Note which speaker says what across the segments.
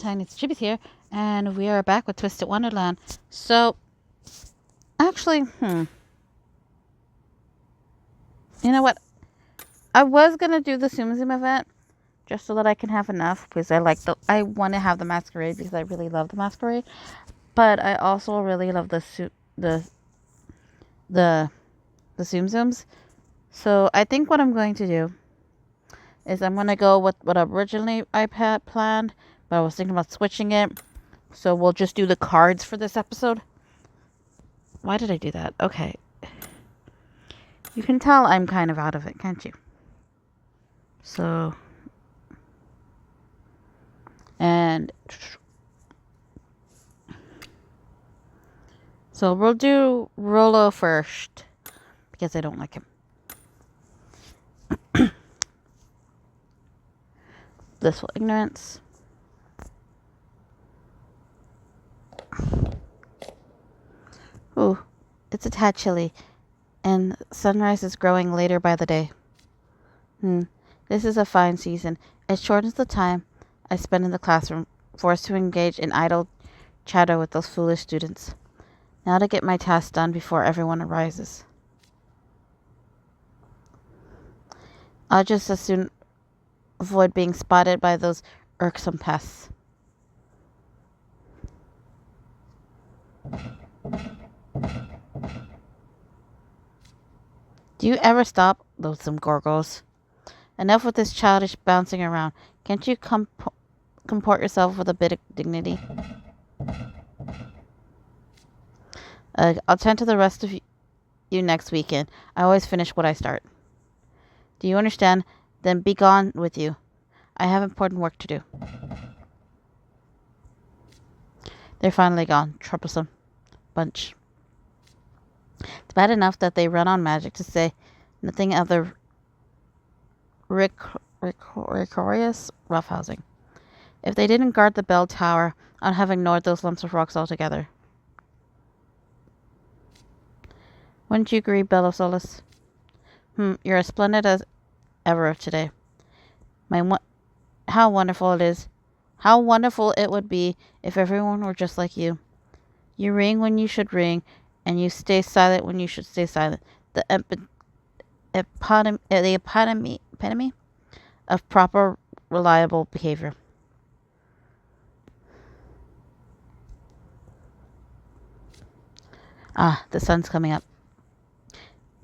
Speaker 1: everyone, Tiniestofchibis here, and we are back with Twisted Wonderland. So, actually, you know what? I was gonna do the Zoom event just so that I can have enough because I want to have the masquerade because I really love the masquerade, but I also really love the the Zoom Zooms. So I think what I'm going to do is I'm gonna go with what originally I had planned, but I was thinking about switching it. So we'll just do the cards for this episode. Why did I do that? Okay. You can tell I'm kind of out of it, can't you? So, we'll do Rolo first because I don't like him. Blissful ignorance. Ooh, it's a tad chilly, and sunrise is growing later by the day. This is a fine season. It shortens the time I spend in the classroom, forced to engage in idle chatter with those foolish students. Now to get my task done before everyone arises. I'll just as soon avoid being spotted by those irksome pests. Do you ever stop, loathsome gorgos? Enough with this childish bouncing around. Can't you comport yourself with a bit of dignity? I'll tend to the rest of you next weekend. I always finish what I start. Do you understand? Then be gone with you. I have important work to do. They're finally gone. Troublesome bunch. It's bad enough that they run on magic to say nothing of the rigorous roughhousing. If they didn't guard the bell tower, I'd have ignored those lumps of rocks altogether. Wouldn't you agree, Bell of Solace? You're as splendid as ever today. How wonderful it is. How wonderful it would be if everyone were just like you. You ring when you should ring, and you stay silent when you should stay silent. The epitome of proper, reliable behavior. The sun's coming up.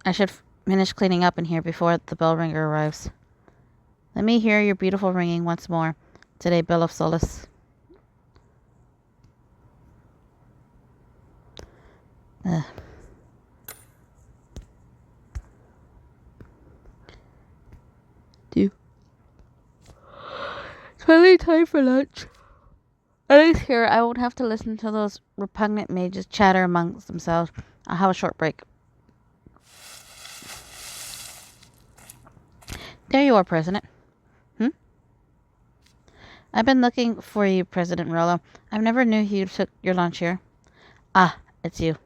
Speaker 1: I should finish cleaning up in here before the bell ringer arrives. Let me hear your beautiful ringing once more today, Bell of Solace. It's finally time for lunch. At least here, I won't have to listen to those repugnant mages chatter amongst themselves. I'll have a short break. There you are, President. I've been looking for you, President Rolo. I never knew you took your lunch here. It's you.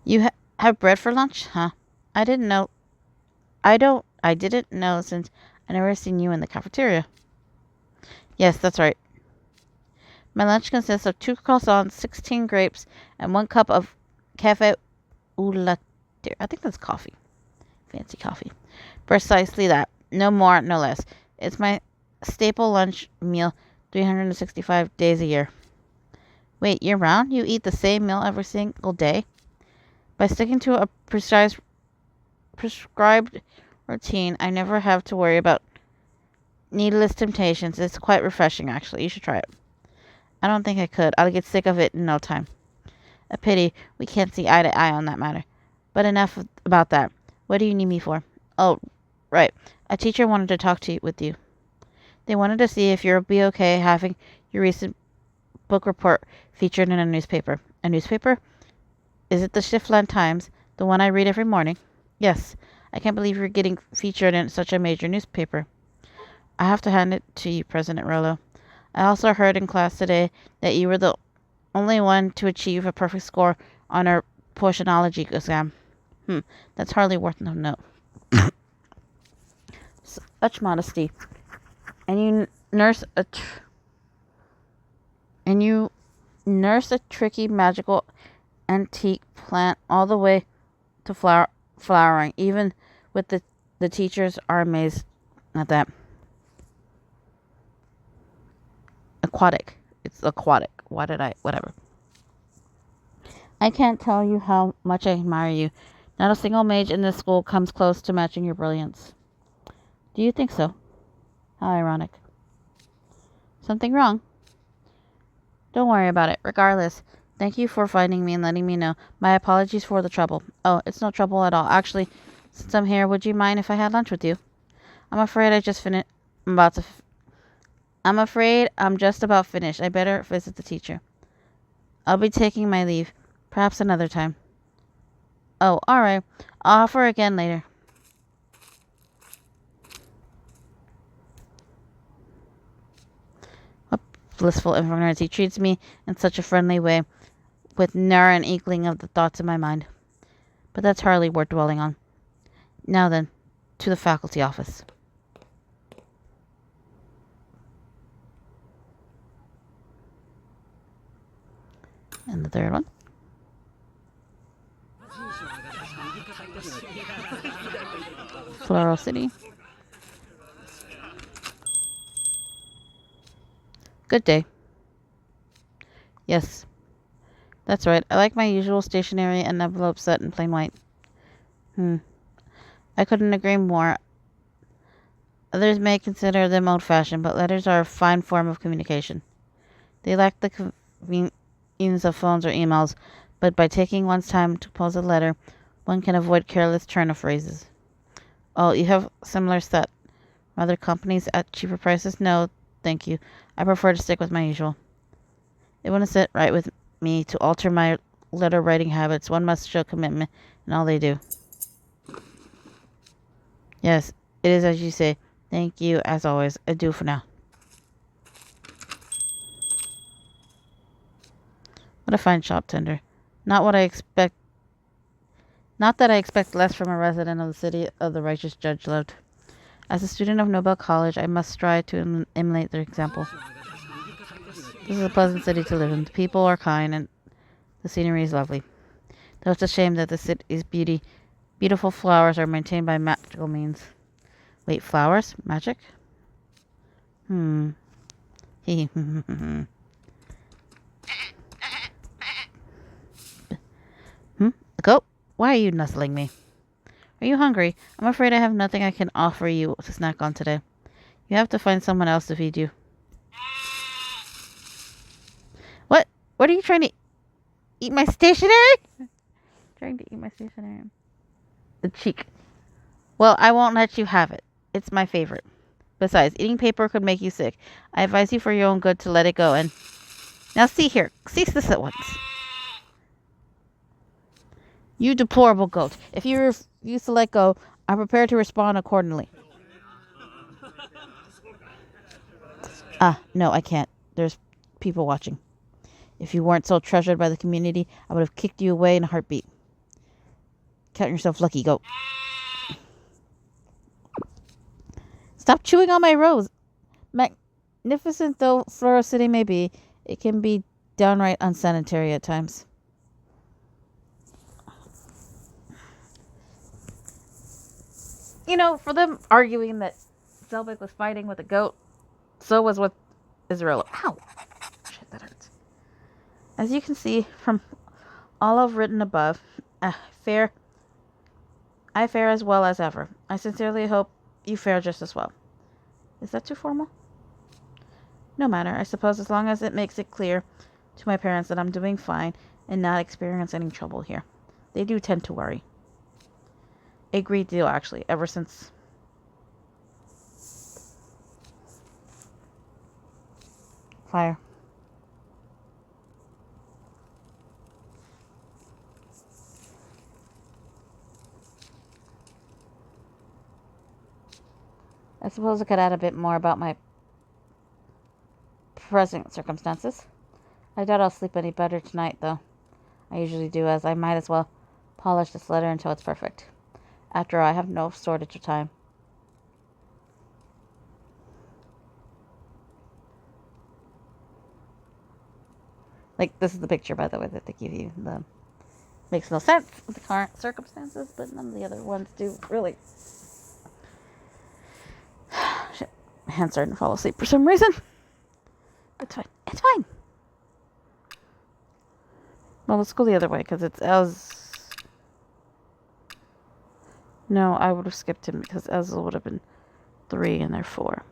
Speaker 1: You have bread for lunch, huh? I didn't know since I never seen you in the cafeteria. Yes, that's right. My lunch consists of 2 croissants, 16 grapes, and 1 cup of cafe au lait. I think that's coffee. Fancy coffee. Precisely that. No more, no less. It's my staple lunch meal 365 days a year. Wait, year round? You eat the same meal every single day? By sticking to a prescribed routine, I never have to worry about needless temptations. It's quite refreshing, actually. You should try it. I don't think I could. I'll get sick of it in no time. A pity we can't see eye to eye on that matter. But enough about that. What do you need me for? Oh, right. A teacher wanted to talk with you. They wanted to see if you'll be okay having your recent book report featured in a newspaper. A newspaper? Is it the Shiftland Times, the one I read every morning? Yes. I can't believe you're getting featured in such a major newspaper. I have to hand it to you, President Rolo. I also heard in class today that you were the only one to achieve a perfect score on our portionology exam. That's hardly worth no note. Such modesty. And you nurse a and you nurse a tricky magical antique plant all the way to flowering. Even with the teachers are amazed at that. Aquatic. It's aquatic. Whatever. I can't tell you how much I admire you. Not a single mage in this school comes close to matching your brilliance. Do you think so? How ironic. Something wrong? Don't worry about it. Regardless, thank you for finding me and letting me know. My apologies for the trouble. Oh, it's no trouble at all. Actually, since I'm here, would you mind if I had lunch with you? I'm afraid I just finished. I'm afraid I'm just about finished. I better visit the teacher. I'll be taking my leave. Perhaps another time. Oh, alright. I'll offer again later. What blissful ignorance. He treats me in such a friendly way, with ne'er an inkling of the thoughts in my mind. But that's hardly worth dwelling on. Now then, to the faculty office. And the third one. Floral City. Good day. Yes. That's right. I like my usual stationery and envelope set in plain white. I couldn't agree more. Others may consider them old-fashioned, but letters are a fine form of communication. They lack the convenience of phones or emails, but by taking one's time to compose a letter, one can avoid careless turn of phrases. Oh, you have similar set. Other companies at cheaper prices? No, thank you. I prefer to stick with my usual. It wouldn't sit right with me to alter my letter writing habits. One must show commitment in all they do. Yes, it is as you say. Thank you, as always. Adieu for now. What a fine shop tender. Not what I expect. Not that I expect less from a resident of the city of the righteous judge loved. As a student of Nobel College, I must strive to emulate their example. This is a pleasant city to live in. The people are kind and the scenery is lovely. Though it's a shame that the city's beautiful flowers are maintained by magical means. Wait, flowers? Magic? A goat? Why are you nuzzling me? Are you hungry? I'm afraid I have nothing I can offer you to snack on today. You have to find someone else to feed you. What? What are you trying to eat my stationery? Trying to eat my stationery. The cheek. Well, I won't let you have it. It's my favorite. Besides, eating paper could make you sick. I advise you for your own good to let it go and... Now see here. Cease this at once. You deplorable goat. If you refuse to let go, I'm prepared to respond accordingly. No, I can't. There's people watching. If you weren't so treasured by the community, I would have kicked you away in a heartbeat. Count yourself lucky, goat. Stop chewing on my rose. Magnificent though Floral City may be, it can be downright unsanitary at times. You know, for them arguing that Zelbeck was fighting with a goat, so was with Israel. Ow! Shit, that hurts. As you can see from all I've written above, I fare as well as ever. I sincerely hope you fare just as well. Is that too formal? No matter, I suppose, as long as it makes it clear to my parents that I'm doing fine and not experiencing any trouble here. They do tend to worry. A great deal, actually, ever since... Fire. I suppose I could add a bit more about my present circumstances. I doubt I'll sleep any better tonight, though. I usually do, as I might as well polish this letter until it's perfect. After all, I have no shortage of time. Like, this is the picture, by the way, that they give you. The makes no sense with the current circumstances, but none of the other ones do, really. Shit. My hand's starting to fall asleep for some reason. It's fine. It's fine. Well, let's go the other way, because it's as... No, I would have skipped him, because Ezel would have been 3 and they're 4.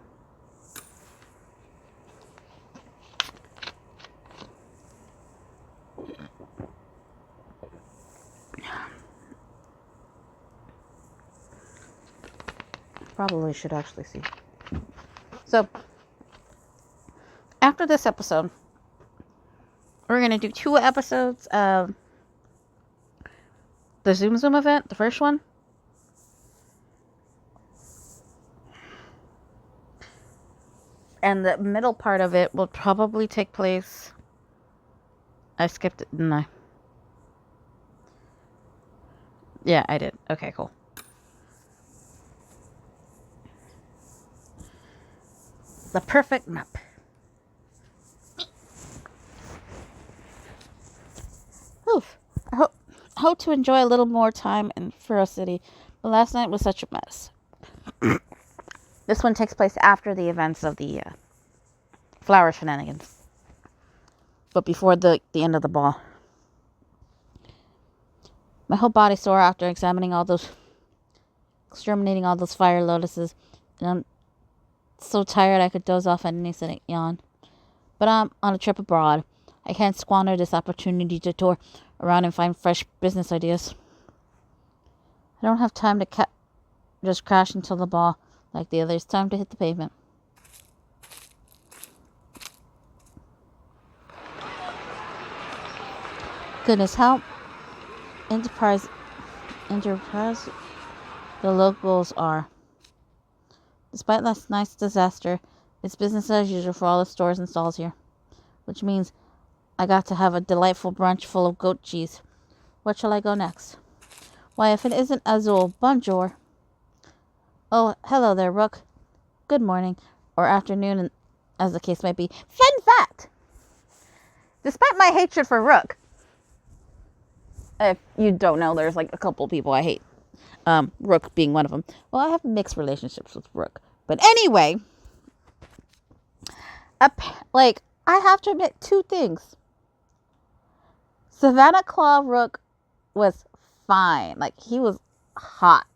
Speaker 1: Probably should actually see. So, after this episode, we're going to do 2 episodes of the Zoom Zoom event, the first one. And the middle part of it will probably take place... I skipped it, didn't I? Yeah, I did. Okay, cool. The perfect map. Oof. I hope to enjoy a little more time in Furrow City, but last night was such a mess. This one takes place after the events of the flower shenanigans, but before the end of the ball. My whole body sore after exterminating all those fire lotuses, and I'm so tired I could doze off at any second yawn. But I'm on a trip abroad. I can't squander this opportunity to tour around and find fresh business ideas. I don't have time to just crash until the ball like the others. Time to hit the pavement. Goodness, how enterprise the locals are. Despite last night's disaster, it's business as usual for all the stores and stalls here. Which means I got to have a delightful brunch full of goat cheese. Where shall I go next? Why, if it isn't Azul, bonjour. Oh, hello there, Rook. Good morning, or afternoon, as the case might be. Fun fact! Despite my hatred for Rook, if you don't know, there's like a couple people I hate. Rook being one of them. Well, I have mixed relationships with Rook. But anyway, I have to admit 2 things. Savannah Claw Rook was fine. Like, he was hot.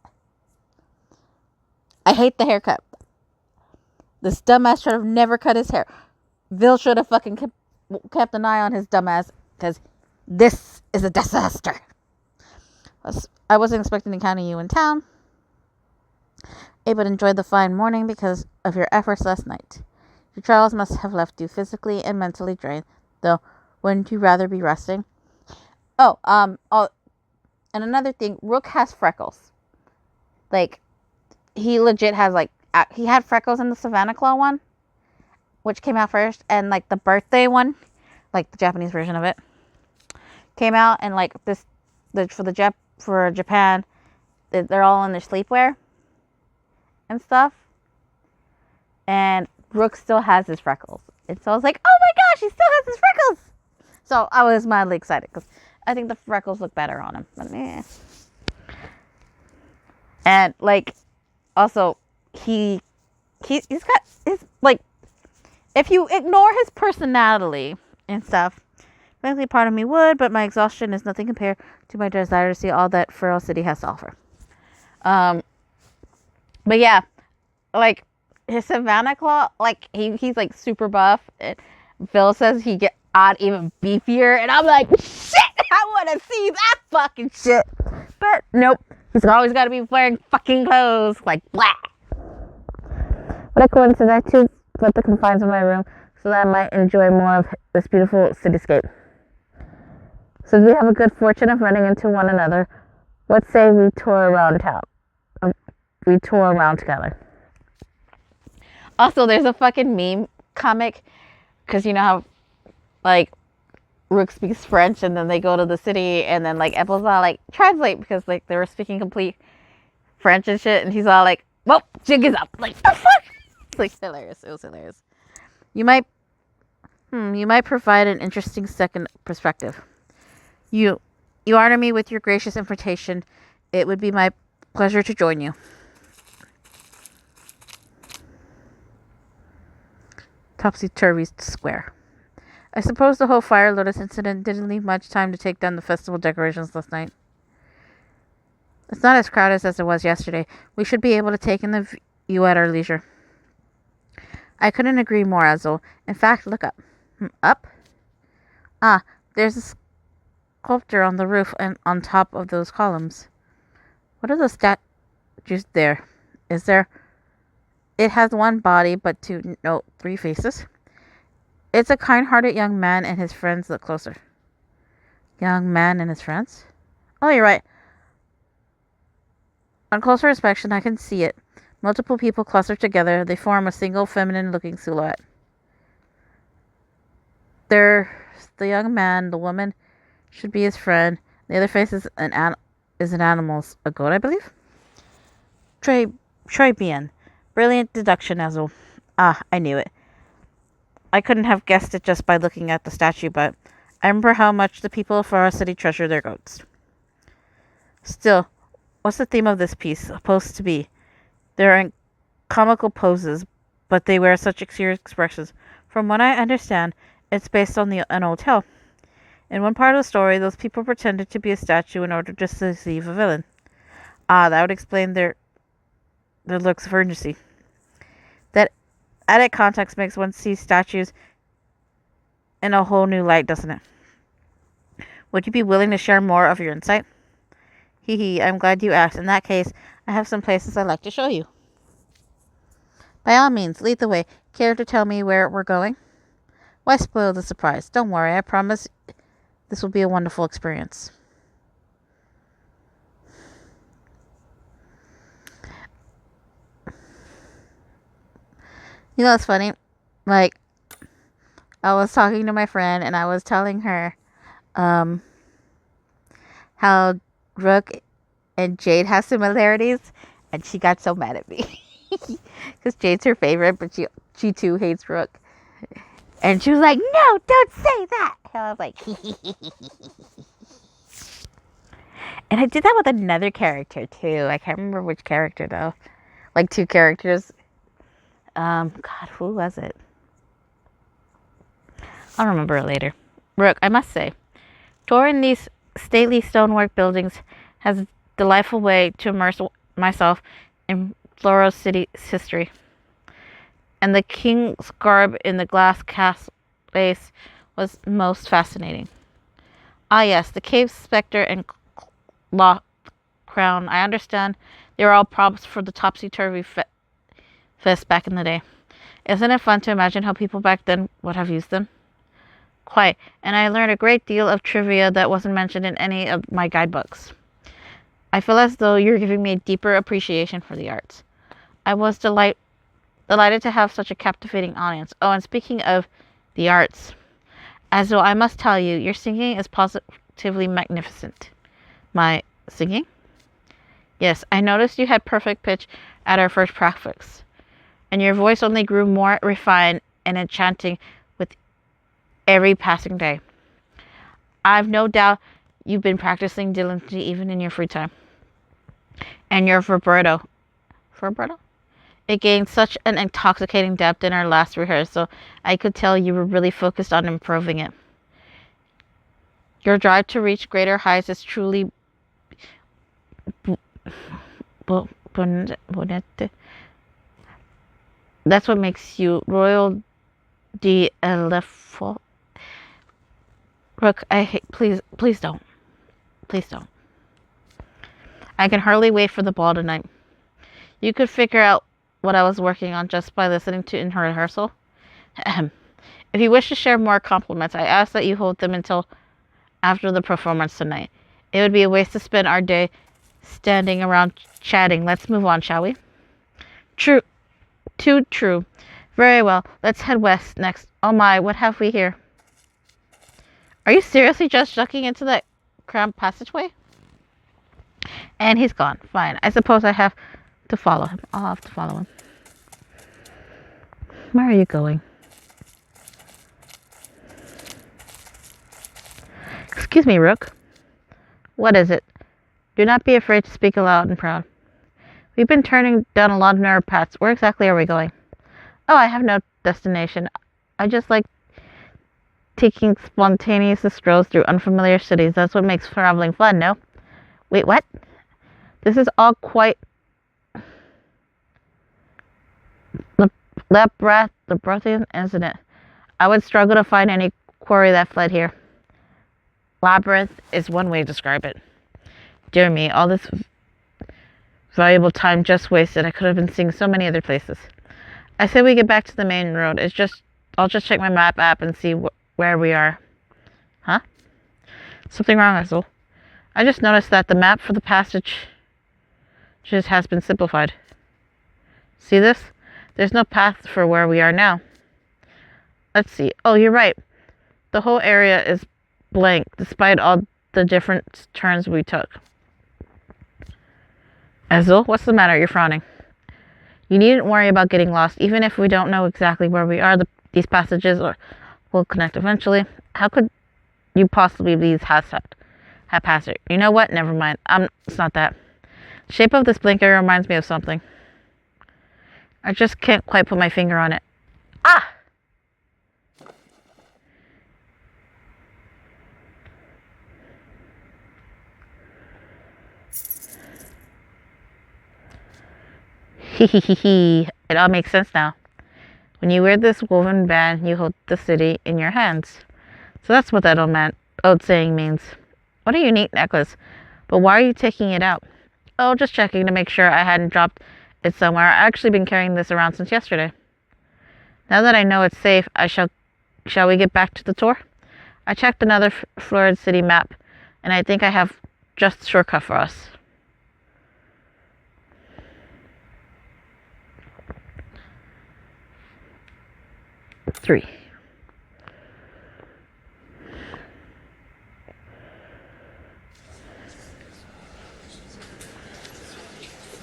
Speaker 1: I hate the haircut. This dumbass should have never cut his hair. Vil should have fucking kept an eye on his dumbass, because this is a disaster. I wasn't expecting to encounter you in town. Able to enjoy the fine morning because of your efforts last night. Your trials must have left you physically and mentally drained, though wouldn't you rather be resting? Oh, and another thing, Rook has freckles. Like, he legit has, like, he had freckles in the Savannah Claw one, which came out first, and, like, the birthday one, like, the Japanese version of it, came out, and, like, for Japan, they're all in their sleepwear and stuff, and Rook still has his freckles, and so I was like, oh my gosh, he still has his freckles! So I was mildly excited, because I think the freckles look better on him, but and, like, also, he's got his, like, if you ignore his personality and stuff, frankly, part of me would, but my exhaustion is nothing compared to my desire to see all that Furrow City has to offer. But yeah, like, his Savannah Claw, like, he's like super buff. Phil says he get even beefier, and I'm like, shit, I want to see that fucking shit. But nope, he's always got to be wearing fucking clothes, like, blah. What a coincidence, I too put the confines of my room so that I might enjoy more of this beautiful cityscape. Since we have a good fortune of running into one another, let's say we tour around town. We tour around together. Also, there's a fucking meme comic, because you know how, like, Rook speaks French, and then they go to the city, and then, like, Apple's all like, translate, because, like, they were speaking complete French and shit, and he's all like, well, jig is up. Like, the fuck? It's, like, hilarious. It was hilarious. You might You might provide an interesting second perspective. You, you honor me with your gracious invitation. It would be my pleasure to join you. Topsy-turvy square. I suppose the whole Fire Lotus incident didn't leave much time to take down the festival decorations last night. It's not as crowded as it was yesterday. We should be able to take in the view at our leisure. I couldn't agree more, Azul. In fact, look up. Up? Ah, there's a sculpture on the roof and on top of those columns. What are those statues there? Is there... It has one body, but three faces. It's a kind-hearted young man and his friends. Look closer. Young man and his friends? Oh, you're right. On closer inspection, I can see it. Multiple people clustered together. They form a single feminine-looking silhouette. There's the young man. The woman should be his friend. The other face is an animal's. A goat, I believe? Très bien. Brilliant deduction, Azul. Ah, I knew it. I couldn't have guessed it just by looking at the statue, but I remember how much the people of our city treasure their goats. Still, what's the theme of this piece supposed to be? They're in comical poses, but they wear such serious expressions. From what I understand, it's based on an old tale. In one part of the story, those people pretended to be a statue in order to deceive a villain. Ah, that would explain their looks of urgency. That added context makes one see statues in a whole new light, doesn't it? Would you be willing to share more of your insight? Hee, I'm glad you asked. In that case, I have some places I'd like to show you. By all means, lead the way. Care to tell me where we're going? Why spoil the surprise? Don't worry, I promise this will be a wonderful experience. You know what's funny? Like, I was talking to my friend and I was telling her how Rook and Jade have similarities, and she got so mad at me. Because Jade's her favorite, but she too hates Rook. And she was like, no, don't say that. And I was like, and I did that with another character too. I can't remember which character though. Like two characters. God, who was it? I'll remember it later. Rook, I must say, touring these stately stonework buildings has a delightful way to immerse myself in Floros City's history. And the king's garb in the glass cast base was most fascinating. Ah yes, the cave spectre and law crown. I understand they were all props for the topsy-turvy fest back in the day. Isn't it fun to imagine how people back then would have used them? Quite, and I learned a great deal of trivia that wasn't mentioned in any of my guidebooks. I feel as though you're giving me a deeper appreciation for the arts. I was delighted to have such a captivating audience. Oh, and speaking of the arts, as though I must tell you, your singing is positively magnificent. My singing? Yes, I noticed you had perfect pitch at our first practice, and your voice only grew more refined and enchanting with every passing day. I've no doubt you've been practicing diligently even in your free time. And your vibrato? It gained such an intoxicating depth in our last rehearsal. I could tell you were really focused on improving it. Your drive to reach greater heights is truly that's what makes you Royal d'Elefant. Rook, please don't. Please don't. I can hardly wait for the ball tonight. You could figure out what I was working on just by listening to in rehearsal. If you wish to share more compliments, I ask that you hold them until after the performance tonight. It would be a waste to spend our day standing around chatting. Let's move on, shall we? True. Too true. Very well. Let's head west next. Oh my, what have we here? Are you seriously just ducking into that cramped passageway? And he's gone. Fine. I suppose I have to follow him. I'll have to follow him. Where are you going? Excuse me, Rook. What is it? Do not be afraid to speak aloud and proud. We've been turning down a lot of narrow paths. Where exactly are we going? Oh, I have no destination. I just like taking spontaneous strolls through unfamiliar cities. That's what makes traveling fun, no? Wait, what? This is all quite labyrinthian, isn't it? I would struggle to find any quarry that fled here. Labyrinth is one way to describe it. Dear me, all this valuable time just wasted. I could have been seeing so many other places. I say we get back to the main road. I'll just check my map app and see where we are. Huh? Something wrong, Hazel? I just noticed that the map for the passage just has been simplified. See this? There's no path for where we are now. Let's see. Oh, you're right. The whole area is blank, despite all the different turns we took. Hazel, what's the matter? You're frowning. You needn't worry about getting lost. Even if we don't know exactly where we are, these passages will connect eventually. How could you possibly be haphazard? You know what? Never mind. It's not that. The shape of this blank area reminds me of something. I just can't quite put my finger on it. Ah! Hee. It all makes sense now. When you wear this woven band, you hold the city in your hands. So that's what that old saying means. What a unique necklace. But why are you taking it out? Oh, just checking to make sure I hadn't dropped it somewhere. I've actually been carrying this around since yesterday. Now that I know it's safe, shall we get back to the tour? I checked another Florida city map, and I think I have just the shortcut for us. Three.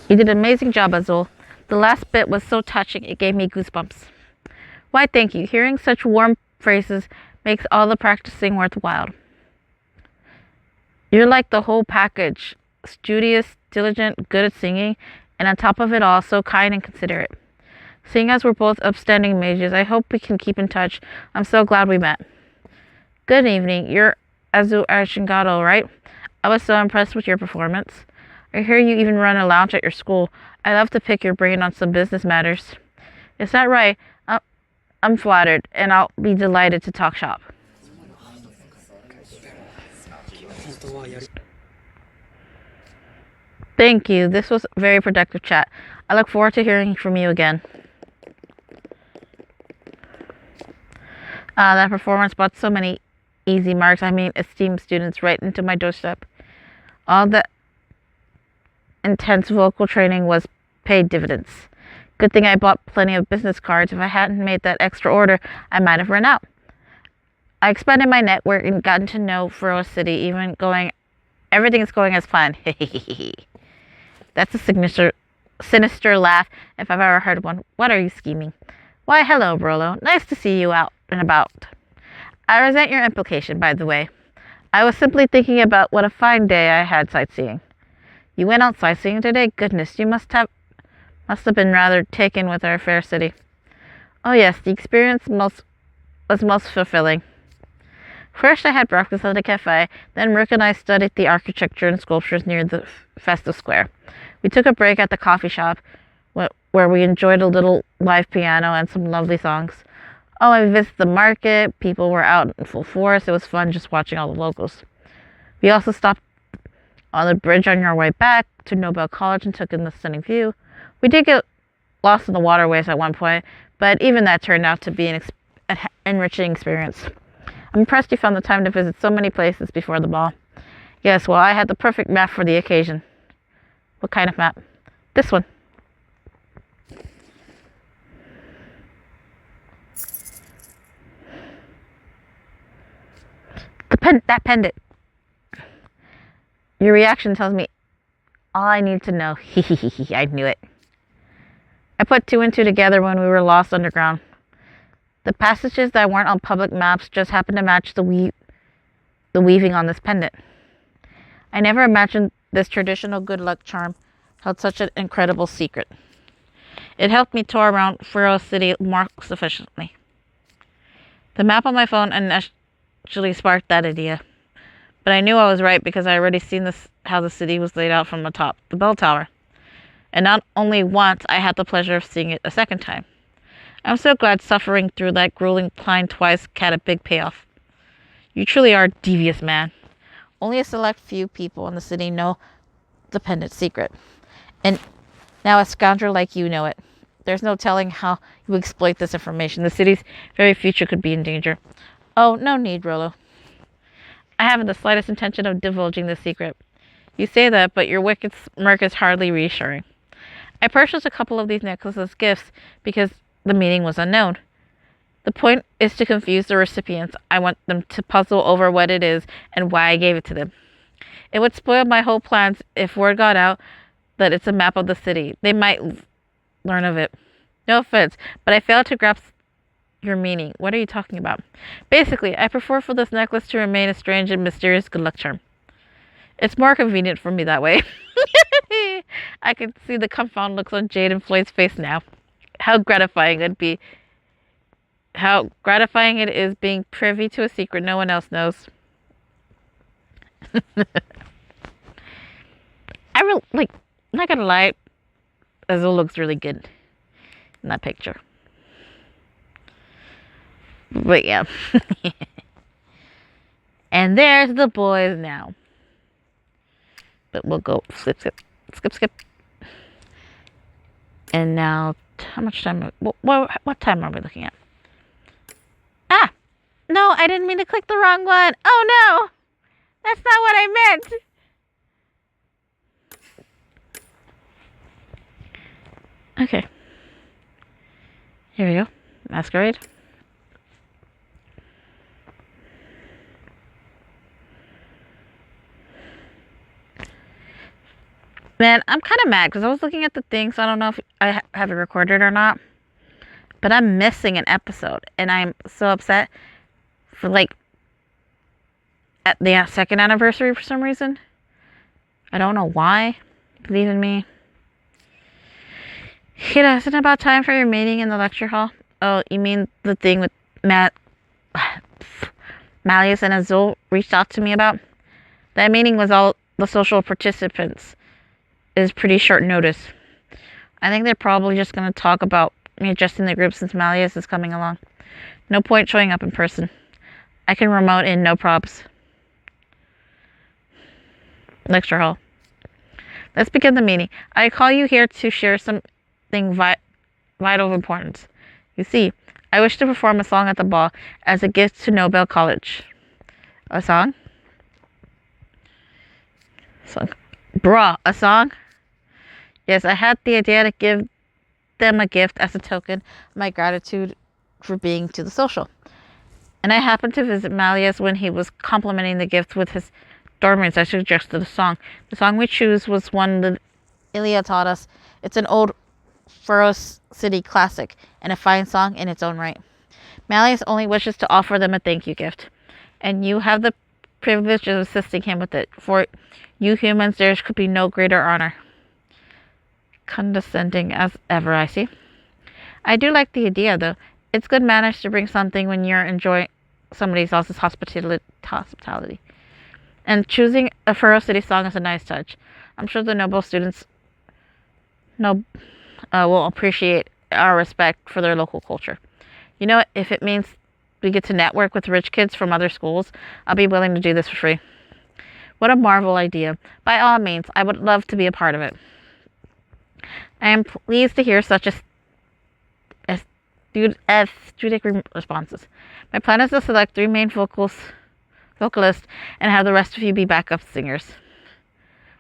Speaker 1: You did an amazing job, Azul. The last bit was so touching, it gave me goosebumps. Why, thank you. Hearing such warm phrases makes all the practicing worthwhile. You're like the whole package. Studious, diligent, good at singing, and on top of it all, so kind and considerate. Seeing as we're both upstanding mages, I hope we can keep in touch. I'm so glad we met. Good evening. You're Azul Archingado, right? I was so impressed with your performance. I hear you even run a lounge at your school. I love to pick your brain on some business matters. Is that right? I'm flattered, and I'll be delighted to talk shop. Thank you. This was a very productive chat. I look forward to hearing from you again. That performance brought so many easy marks. Esteemed students right into my doorstep. All that intense vocal training was paid dividends. Good thing I bought plenty of business cards. If I hadn't made that extra order, I might have run out. I expanded my network and gotten to know Furrow City, everything is going as planned. That's a sinister laugh if I've ever heard one. What are you scheming? Why, hello, Brolo. Nice to see you out and about. I resent your implication, by the way. I was simply thinking about what a fine day I had sightseeing. You went out sightseeing today? Goodness, you must have been rather taken with our fair city. Oh yes, the experience was most fulfilling. First I had breakfast at a cafe, then Rook and I studied the architecture and sculptures near the festive square. We took a break at the coffee shop, where we enjoyed a little live piano and some lovely songs. Oh, I visited the market. People were out in full force. It was fun just watching all the locals. We also stopped on the bridge on our way back to Nobel College and took in the stunning view. We did get lost in the waterways at one point, but even that turned out to be an enriching experience. I'm impressed you found the time to visit so many places before the ball. Yes, well, I had the perfect map for the occasion. What kind of map? This one. That pendant. Your reaction tells me all I need to know. I knew it. I put two and two together when we were lost underground. The passages that weren't on public maps just happened to match the the weaving on this pendant. I never imagined this traditional good luck charm held such an incredible secret. It helped me tour around Furrow City more sufficiently. The map on my phone initially sparked that idea, but I knew I was right because I already seen how the city was laid out from atop the bell tower. And not only once, I had the pleasure of seeing it a second time. I'm so glad suffering through that grueling climb twice had a big payoff. You truly are a devious man. Only a select few people in the city know the pendant secret. And now a scoundrel like you know it. There's no telling how you exploit this information. The city's very future could be in danger. Oh, no need, Rolo. I haven't the slightest intention of divulging the secret. You say that, but your wicked smirk is hardly reassuring. I purchased a couple of these necklaces as gifts because the meaning was unknown. The point is to confuse the recipients. I want them to puzzle over what it is and why I gave it to them. It would spoil my whole plans if word got out that it's a map of the city. They might learn of it. No offense, but I failed to grasp your meaning. What are you talking about? Basically, I prefer for this necklace to remain a strange and mysterious good luck charm. It's more convenient for me that way. I can see the confounded looks on Jade and Floyd's face now. How gratifying it is being privy to a secret no one else knows. I'm not gonna lie, Azul looks really good in that picture. But yeah. And there's the boys now. But we'll go skip. And now, how much time? What time are we looking at? Ah! No, I didn't mean to click the wrong one. Oh no! That's not what I meant! Okay. Here we go. Masquerade. Man, I'm kind of mad because I was looking at the thing, so I don't know if I have it recorded or not. But I'm missing an episode, and I'm so upset for at the second anniversary for some reason. I don't know why. Believe in me. Isn't it about time for your meeting in the lecture hall? Oh, you mean the thing with Malleus and Azul reached out to me about? That meeting was all the social participants. Is pretty short notice. I think they're probably just going to talk about me adjusting the group since Malleus is coming along. No point showing up in person. I can remote in, no props. Lecture hall. Let's begin the meeting. I call you here to share something vital of importance. You see, I wish to perform a song at the ball as a gift to Nobel College. A song? Bruh, a song? Yes, I had the idea to give them a gift as a token of my gratitude for being to the social. And I happened to visit Malleus when he was complimenting the gift with his dormants. I suggested a song. The song we choose was one that Ilya taught us. It's an old Furrow City classic and a fine song in its own right. Malleus only wishes to offer them a thank you gift, and you have the privilege of assisting him with it. For you humans, there could be no greater honor. Condescending as ever, I see. I do like the idea, though. It's good manners to bring something when you're enjoying somebody else's hospitality. And choosing a Furrow City song is a nice touch. I'm sure the Noble students will appreciate our respect for their local culture. You know, if it means we get to network with rich kids from other schools, I'll be willing to do this for free. What a marvel idea. By all means, I would love to be a part of it. I am pleased to hear such astute responses. My plan is to select 3 main vocalists and have the rest of you be backup singers.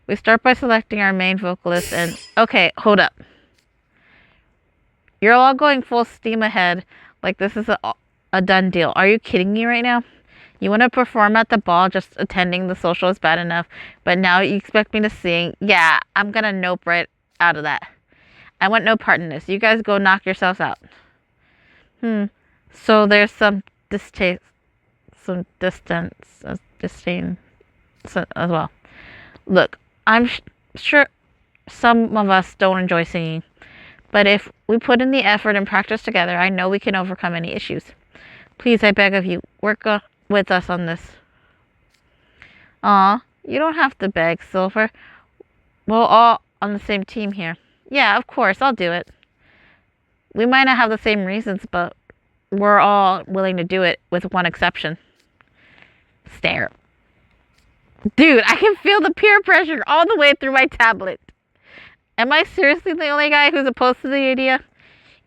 Speaker 1: We start by selecting our main vocalist and... Okay, hold up. You're all going full steam ahead like this is a done deal. Are you kidding me right now? You want to perform at the ball, just attending the social is bad enough, but now you expect me to sing? Yeah, I'm gonna nope right out of that. I want no part in this. You guys go knock yourselves out. So there's some distaste some disdain as well. Look, I'm sure some of us don't enjoy singing, but if we put in the effort and practice together, I know we can overcome any issues. Please, I beg of you, work with us on this. Aw, you don't have to beg, Silver. We're all on the same team here. Yeah, of course, I'll do it. We might not have the same reasons, but we're all willing to do it, with one exception. Stare. Dude, I can feel the peer pressure all the way through my tablet. Am I seriously the only guy who's opposed to the idea?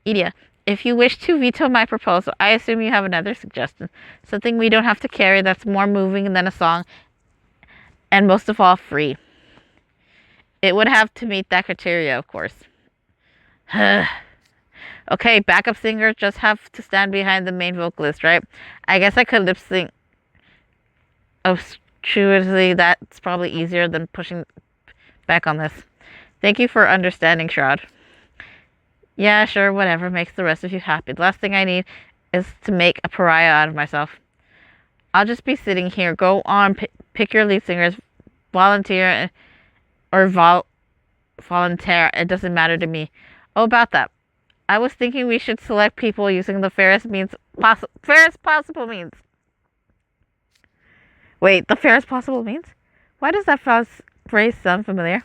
Speaker 1: Idia, if you wish to veto my proposal, I assume you have another suggestion. Something we don't have to carry that's more moving than a song, and most of all, free. It would have to meet that criteria, of course. Okay, backup singers just have to stand behind the main vocalist, right? I guess I could lip sync. Truly, that's probably easier than pushing back on this. Thank you for understanding, Shroud. Yeah, sure, whatever makes the rest of you happy. The last thing I need is to make a pariah out of myself. I'll just be sitting here. Go on, pick your lead singers, volunteer or volunteer. It doesn't matter to me. Oh, about that. I was thinking we should select people using the fairest possible means. Wait, the fairest possible means? Why does that phrase sound familiar?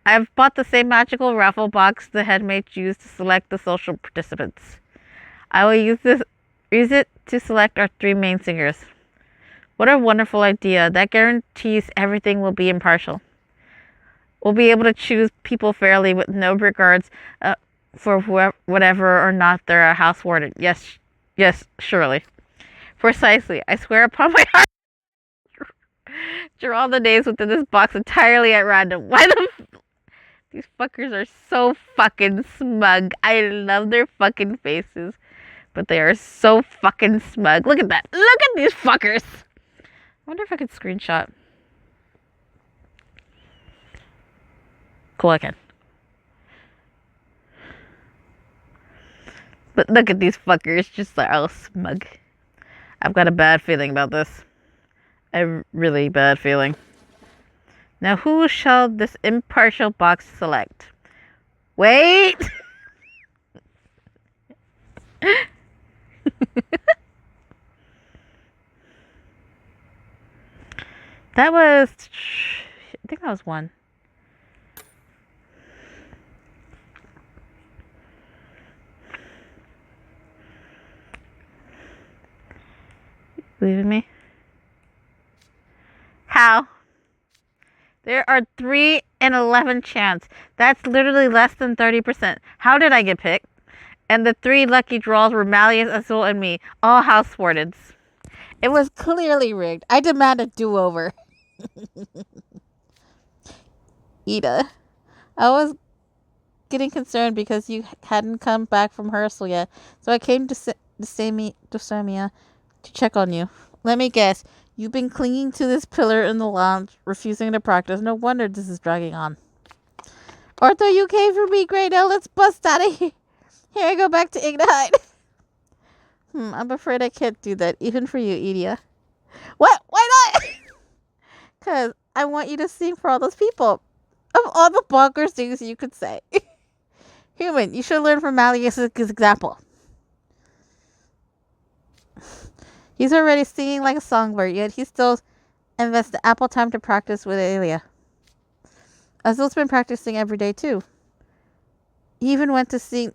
Speaker 1: I've bought the same magical raffle box the headmates use to select the social participants. I will use it to select our 3 main singers. What a wonderful idea. That guarantees everything will be impartial. We'll be able to choose people fairly with no regards for whatever or not they're a house warden. Yes, surely. Precisely. I swear upon my heart. Draw the names within this box entirely at random. These fuckers are so fucking smug. I love their fucking faces, but they are so fucking smug. Look at that. Look at these fuckers. I wonder if I could screenshot. Cool, I can. But look at these fuckers, just like all smug. I've got a bad feeling about this. A really bad feeling. Now who shall this impartial box select? Wait! That was... I think that was 1. Leaving me? How? There are 3 in 11 chance. That's literally less than 30%. How did I get picked? And the 3 lucky draws were Malleus, Azul, and me, all house wardens. It was clearly rigged. I demand a do-over. Ida, I was getting concerned because you hadn't come back from rehearsal yet, so I came to Samia to check on you. Let me guess. You've been clinging to this pillar in the lounge, refusing to practice. No wonder this is dragging on. Arthur, you came for me. Great, now let's bust out of here. Here I go back to Ignite. I'm afraid I can't do that, even for you, Idia. What? Why not? Because I want you to sing for all those people. Of all the bonkers things you could say. Human, you should learn from Malleus' example. He's already singing like a songbird, yet he still invests the ample time to practice with Alia. Azul's been practicing every day too. He even went to see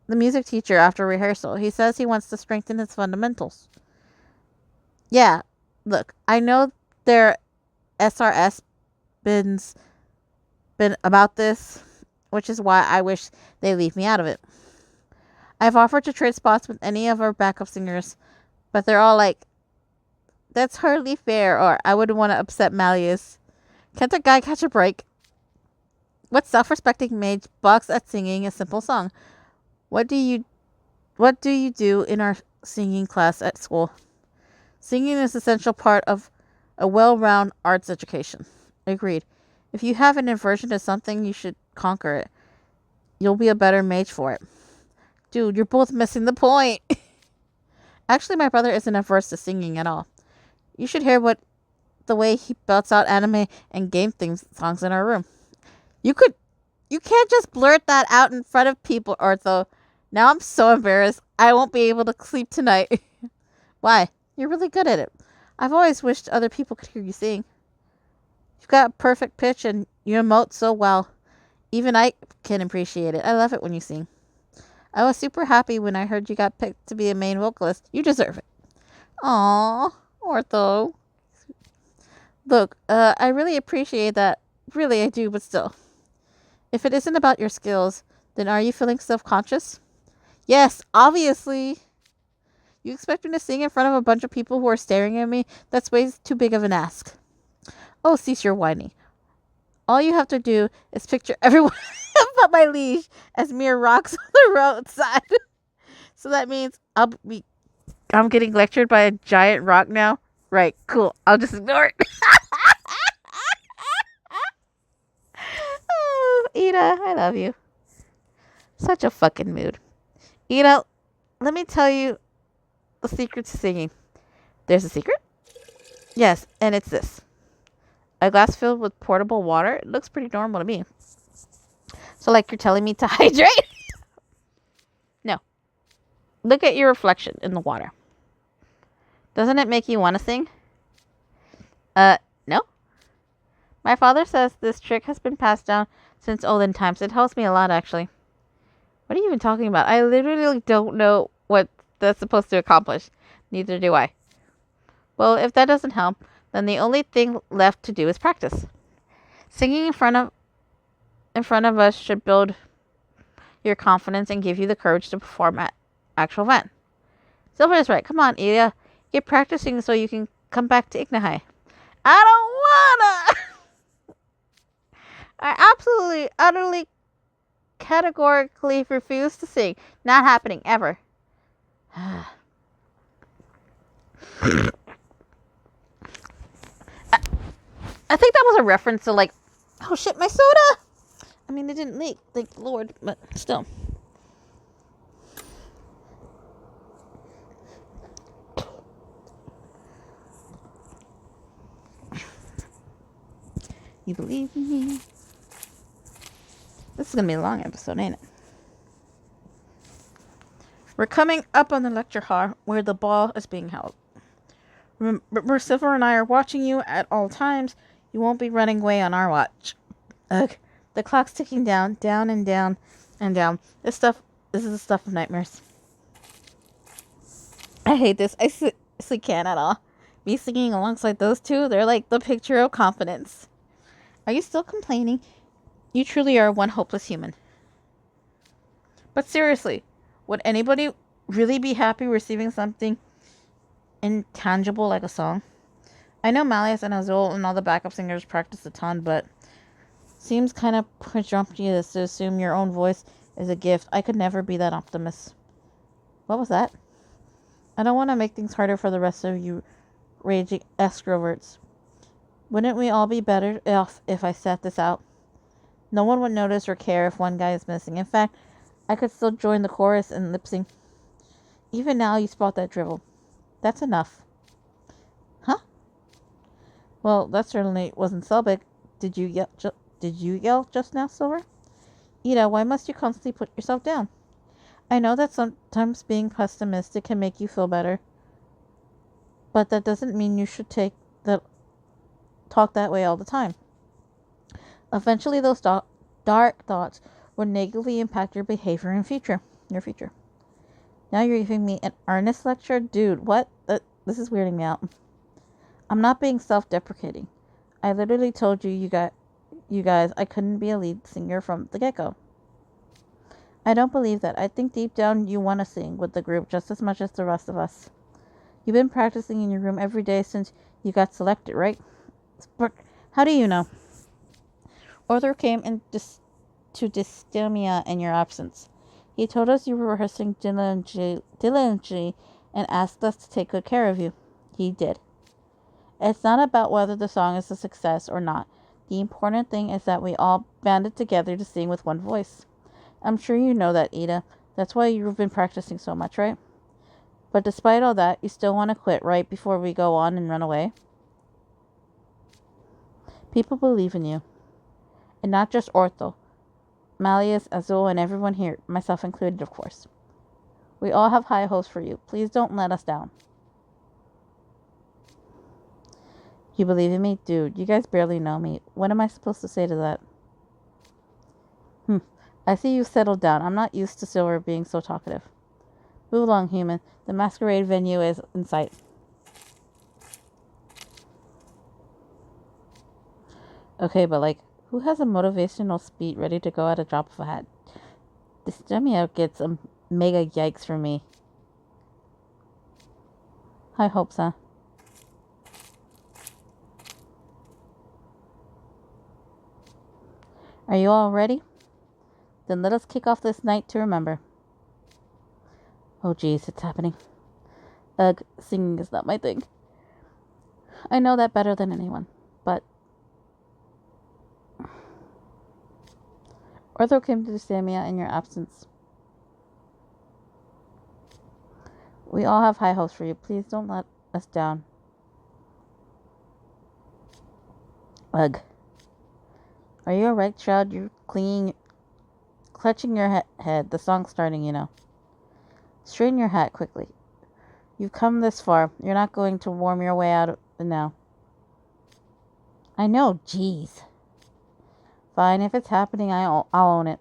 Speaker 1: the music teacher after rehearsal. He says he wants to strengthen his fundamentals. Yeah, look, I know their SRS been about this, which is why I wish they leave me out of it. I've offered to trade spots with any of our backup singers, but they're all like, that's hardly fair, or I wouldn't want to upset Malleus. Can't a guy catch a break? What self-respecting mage balks at singing a simple song? What do you do in our singing class at school? Singing is an essential part of a well-rounded arts education. Agreed. If you have an aversion to something, you should conquer it. You'll be a better mage for it. Dude, you're both missing the point. Actually, my brother isn't averse to singing at all. You should hear the way he belts out anime and game theme songs in our room. You can't just blurt that out in front of people, Ortho. Now I'm so embarrassed. I won't be able to sleep tonight. Why? You're really good at it. I've always wished other people could hear you sing. You've got a perfect pitch and you emote so well. Even I can appreciate it. I love it when you sing. I was super happy when I heard you got picked to be a main vocalist. You deserve it. Aww, Ortho. Look, I really appreciate that. Really, I do, but still. If it isn't about your skills, then are you feeling self-conscious? Yes, obviously. You expect me to sing in front of a bunch of people who are staring at me? That's way too big of an ask. Oh, cease your whining. All you have to do is picture everyone but my liege as mere rocks on the roadside. So that means I'm getting lectured by a giant rock now? Right, cool. I'll just ignore it. Oh, Ida, I love you. Such a fucking mood. Ida, let me tell you the secret to singing. There's a secret? Yes, and it's this. A glass filled with portable water. It looks pretty normal to me. So like you're telling me to hydrate? No. Look at your reflection in the water. Doesn't it make you want to sing? No. My father says this trick has been passed down since olden times. It helps me a lot, actually. What are you even talking about? I literally don't know what that's supposed to accomplish. Neither do I. Well, if that doesn't help, then the only thing left to do is practice. Singing in front of us should build your confidence and give you the courage to perform at actual event. Silver is right. Come on, Ida. Get practicing so you can come back to Ignahai. I don't wanna! I absolutely, utterly, categorically refuse to sing. Not happening, ever. I think that was a reference to like, oh shit, my soda! I mean, it didn't leak, thank the Lord, but still. You believe me? This is going to be a long episode, ain't it? We're coming up on the lecture hall where the ball is being held. Remember, Silver and I are watching you at all times. You won't be running away on our watch. Ugh. The clock's ticking down, down and down and down. This is the stuff of nightmares. I hate this. I seriously can't at all. Me singing alongside those two, they're like the picture of confidence. Are you still complaining? You truly are one hopeless human. But seriously, would anybody really be happy receiving something intangible like a song? I know Malleus and Azul and all the backup singers practice a ton, but seems kind of presumptuous to assume your own voice is a gift. I could never be that optimist. What was that? I don't want to make things harder for the rest of you raging extroverts. Wouldn't we all be better off if I set this out? No one would notice or care if one guy is missing. In fact, I could still join the chorus and lip sync. Even now, you spot that drivel. That's enough. Huh? Well, that certainly wasn't Selbig. Did you yell just now, Silver? Ida, why must you constantly put yourself down? I know that sometimes being pessimistic can make you feel better, but that doesn't mean you should talk that way all the time. Eventually, those dark thoughts will negatively impact your behavior in your future. Now you're giving me an earnest lecture? Dude, what? This is weirding me out. I'm not being self-deprecating. I literally told you guys I couldn't be a lead singer from the get-go. I don't believe that. I think deep down you want to sing with the group just as much as the rest of us. You've been practicing in your room every day since you got selected, right? How do you know? Arthur came to Dystemia in your absence. He told us you were rehearsing diligently and asked us to take good care of you. He did. It's not about whether the song is a success or not. The important thing is that we all banded together to sing with one voice. I'm sure you know that, Ida. That's why you've been practicing so much, right? But despite all that, you still want to quit right before we go on and run away? People believe in you. And not just Ortho. Malleus, Azul, and everyone here, myself included, of course. We all have high hopes for you. Please don't let us down. You believe in me? Dude, you guys barely know me. What am I supposed to say to that? I see you've settled down. I'm not used to Silver being so talkative. Move along, human. The masquerade venue is in sight. Okay, but who has a motivational speech ready to go at a drop of a hat? This dummy out gets a mega yikes from me. High hopes, huh? Are you all ready? Then let us kick off this night to remember. Oh geez, it's happening. Ugh, singing is not my thing. I know that better than anyone, but... Ortho came to Samia in your absence. We all have high hopes for you. Please don't let us down. Ugh. Are you alright, Shroud? You're clutching your head. The song's starting, you know. Straighten your hat quickly. You've come this far. You're not going to worm your way out of it now. I know, jeez. Fine, if it's happening, I'll own it.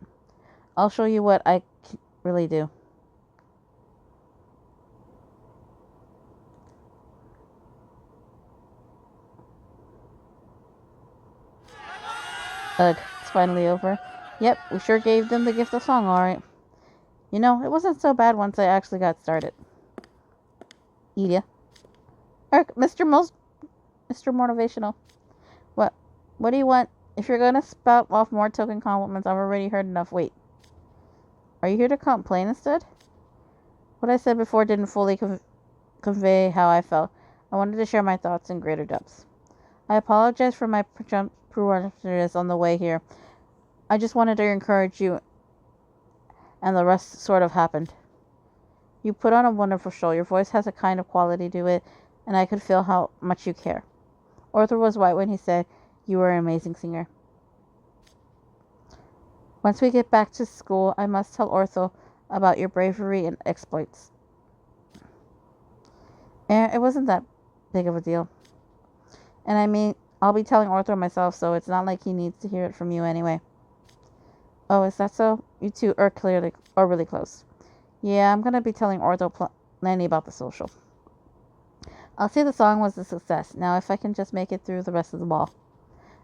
Speaker 1: I'll show you what I can really do. Ugh, it's finally over. Yep, we sure gave them the gift of song, alright. You know, it wasn't so bad once I actually got started. Elia. Eric, Mr. Motivational. What do you want? If you're gonna spout off more token compliments, I've already heard enough. Wait. Are you here to complain instead? What I said before didn't fully convey how I felt. I wanted to share my thoughts in greater depths. I apologize for my presumptuousness on the way here. I just wanted to encourage you, and the rest sort of happened. You put on a wonderful show. Your voice has a kind of quality to it, and I could feel how much you care. Arthur was right when he said you were an amazing singer. Once we get back to school, I must tell Ortho about your bravery and exploits. And it wasn't that big of a deal. And I mean, I'll be telling Ortho myself, so it's not like he needs to hear it from you anyway. Oh, is that so? You two are really close. Yeah, I'm gonna be telling Ortho plenty about the social. I'll say the song was a success. Now, if I can just make it through the rest of the ball,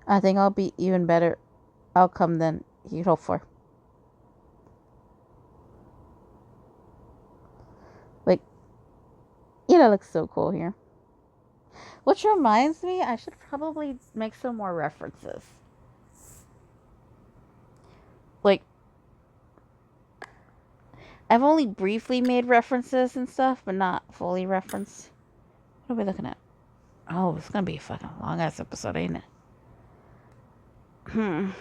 Speaker 1: I think I'll be even better outcome than he'd hoped for. Like, that looks so cool here. Which reminds me, I should probably make some more references. Like, I've only briefly made references and stuff, but not fully referenced. What are we looking at? Oh, it's gonna be a fucking long ass episode, ain't it? You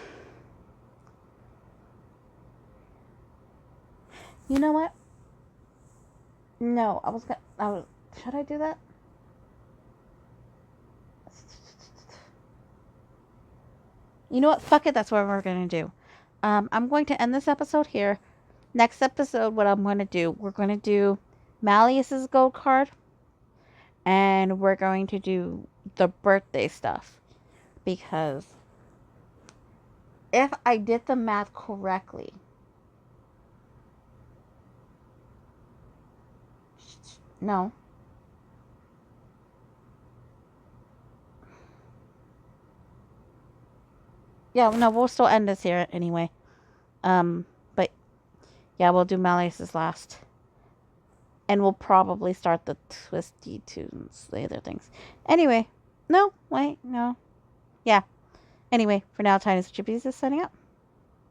Speaker 1: know what? No, should I do that? You know what? Fuck it, that's what we're gonna do. I'm going to end this episode here. Next episode, what I'm gonna do, we're gonna do Malleus's gold card, and we're going to do the birthday stuff, because if I did the math correctly, no. Yeah, no, we'll still end this here anyway. But yeah, we'll do Malleus's last. And we'll probably start the twisty tunes, the other things. Anyway, no, wait, no. Yeah. Anyway, for now, Tiniestofchibis is signing out.